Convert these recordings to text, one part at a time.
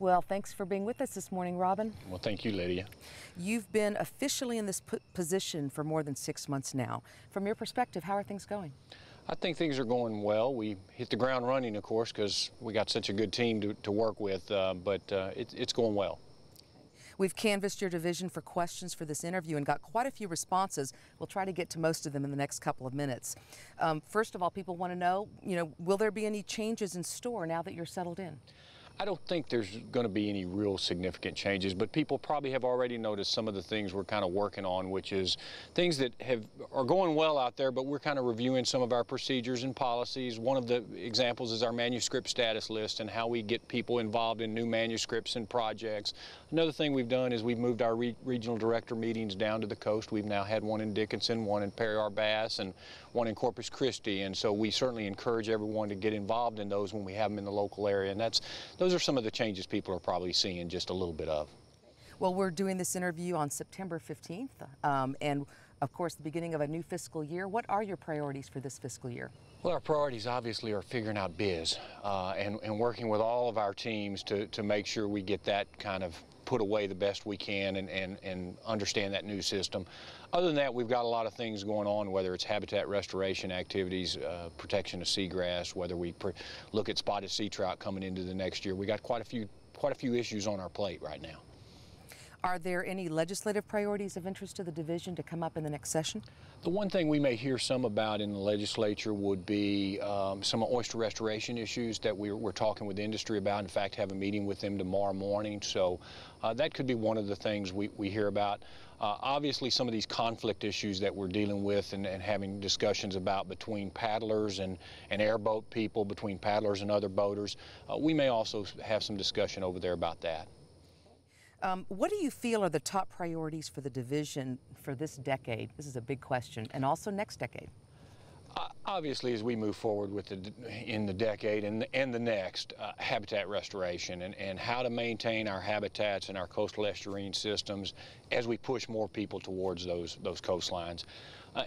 Well, thanks for being with us this morning, Robin. Well, thank you, Lydia. You've been officially in this position for more than 6 months now. From your perspective, how are things going? I think things are going well. We hit the ground running, of course, because we got such a good team to work with, but it's going well. We've canvassed your division for questions for this interview and got quite a few responses. We'll try to get to most of them in the next couple of minutes. First of all, people want to know, will there be any changes in store now that you're settled in? I don't think there's going to be any real significant changes, but people probably have already noticed some of the things we're kind of working on, which is things that are going well out there, but we're kind of reviewing some of our procedures and policies. One of the examples is our manuscript status list and how we get people involved in new manuscripts and projects. Another thing we've done is we've moved our regional director meetings down to the coast. We've now had one in Dickinson, one in Perry-Arbass, and one in Corpus Christi, and so we certainly encourage everyone to get involved in those when we have them in the local area, and those are some of the changes people are probably seeing just a little bit of. Well, we're doing this interview on September 15th, and of course the beginning of a new fiscal year. What are your priorities for this fiscal year? Well, our priorities obviously are figuring out biz and working with all of our teams to make sure we get that kind of put away the best we can and understand that new system. Other than that, we've got a lot of things going on, whether it's habitat restoration activities, protection of seagrass, whether we look at spotted sea trout coming into the next year. We got quite a few issues on our plate right now. Are there any legislative priorities of interest to the division to come up in the next session? The one thing we may hear some about in the legislature would be some oyster restoration issues that we're talking with industry about. In fact, have a meeting with them tomorrow morning. So that could be one of the things we hear about. Obviously, some of these conflict issues that we're dealing with and having discussions about between paddlers and airboat people, between paddlers and other boaters, we may also have some discussion over there about that. What do you feel are the top priorities for the division for this decade? This is a big question, and also next decade. Obviously, as we move forward with in the decade and the next, habitat restoration and how to maintain our habitats and our coastal estuarine systems as we push more people towards those coastlines.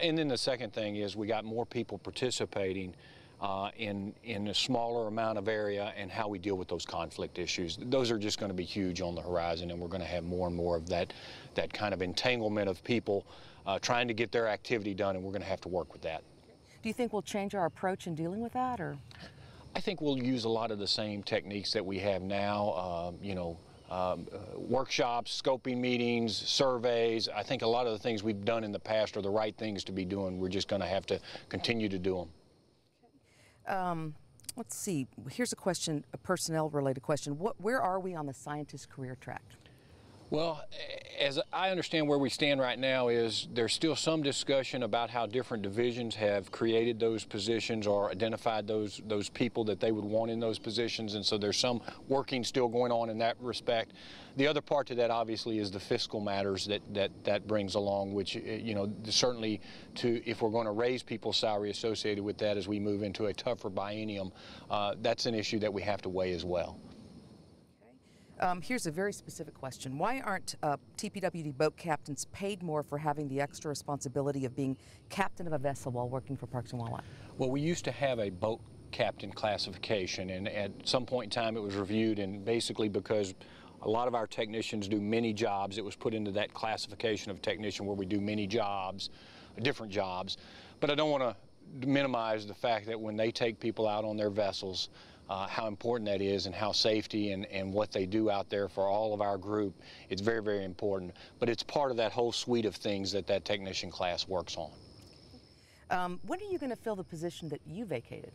And then the second thing is we got more people participating in a smaller amount of area and how we deal with those conflict issues. Those are just going to be huge on the horizon, and we're going to have more and more of that kind of entanglement of people trying to get their activity done, and we're going to have to work with that. Do you think we'll change our approach in dealing with that, or? I think we'll use a lot of the same techniques that we have now, workshops, scoping meetings, surveys. I think a lot of the things we've done in the past are the right things to be doing. We're just going to have to continue to do them. Let's see, here's a question, a personnel-related question. Where are we on the scientist career track? Well, as I understand where we stand right now is there's still some discussion about how different divisions have created those positions or identified those people that they would want in those positions, and so there's some working still going on in that respect. The other part to that obviously is the fiscal matters that brings along, which, certainly if we're going to raise people's salary associated with that as we move into a tougher biennium, that's an issue that we have to weigh as well. Here's a very specific question. Why aren't TPWD boat captains paid more for having the extra responsibility of being captain of a vessel while working for Parks and Wildlife? Well, we used to have a boat captain classification, and at some point in time it was reviewed, and basically because a lot of our technicians do many jobs, it was put into that classification of technician where we do many jobs, different jobs. But I don't want to minimize the fact that when they take people out on their vessels, how important that is and how safety and what they do out there for all of our group, it's very, very important. But it's part of that whole suite of things that technician class works on. When are you going to fill the position that you vacated?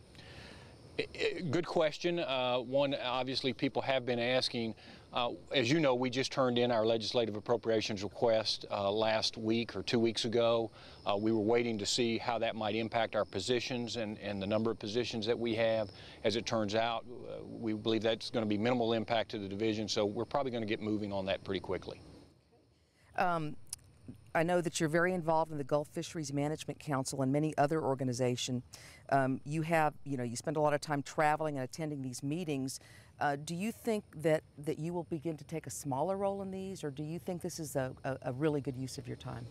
Good question. One, obviously, people have been asking. As you know, we just turned in our legislative appropriations request last week or 2 weeks ago. We were waiting to see how that might impact our positions and the number of positions that we have. As it turns out, we believe that's going to be minimal impact to the division, so we're probably going to get moving on that pretty quickly. I know that you're very involved in the Gulf Fisheries Management Council and many other organizations. You spend a lot of time traveling and attending these meetings. Do you think that you will begin to take a smaller role in these, or do you think this is a really good use of your time?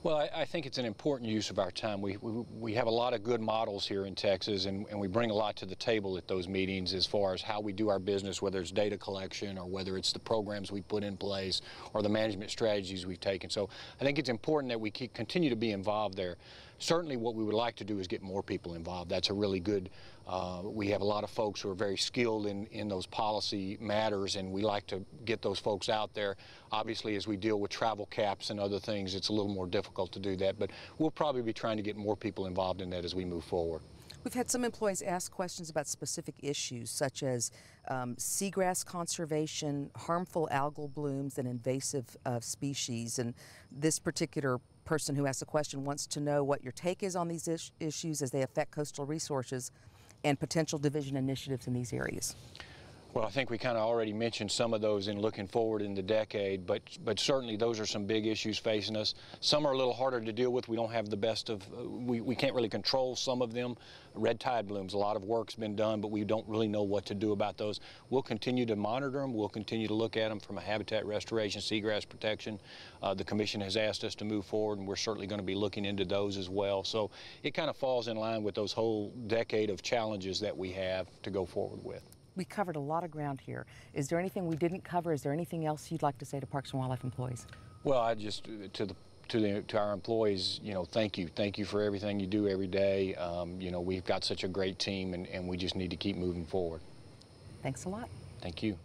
Well, I think it's an important use of our time. We have a lot of good models here in Texas, and we bring a lot to the table at those meetings as far as how we do our business, whether it's data collection or whether it's the programs we put in place or the management strategies we've taken. So I think it's important that we continue to be involved there. Certainly what we would like to do is get more people involved. That's a really good, we have a lot of folks who are very skilled in those policy matters, and we like to get those folks out there. Obviously, as we deal with travel caps and other things, it's a little more difficult to do that, but we'll probably be trying to get more people involved in that as we move forward. We've had some employees ask questions about specific issues such as seagrass conservation, harmful algal blooms, and invasive species. And this particular person who asked the question wants to know what your take is on these issues as they affect coastal resources and potential division initiatives in these areas. Well, I think we kind of already mentioned some of those in looking forward in the decade, but certainly those are some big issues facing us. Some are a little harder to deal with. We don't have the best of, we can't really control some of them. Red tide blooms, a lot of work's been done, but we don't really know what to do about those. We'll continue to monitor them. We'll continue to look at them from a habitat restoration, seagrass protection. The Commission has asked us to move forward, and we're certainly going to be looking into those as well. So it kind of falls in line with those whole decade of challenges that we have to go forward with. We covered a lot of ground here. Is there anything we didn't cover? Is there anything else you'd like to say to Parks and Wildlife employees? Well, I just, to our employees, you know, thank you. Thank you for everything you do every day. You know, we've got such a great team, and we just need to keep moving forward. Thanks a lot. Thank you.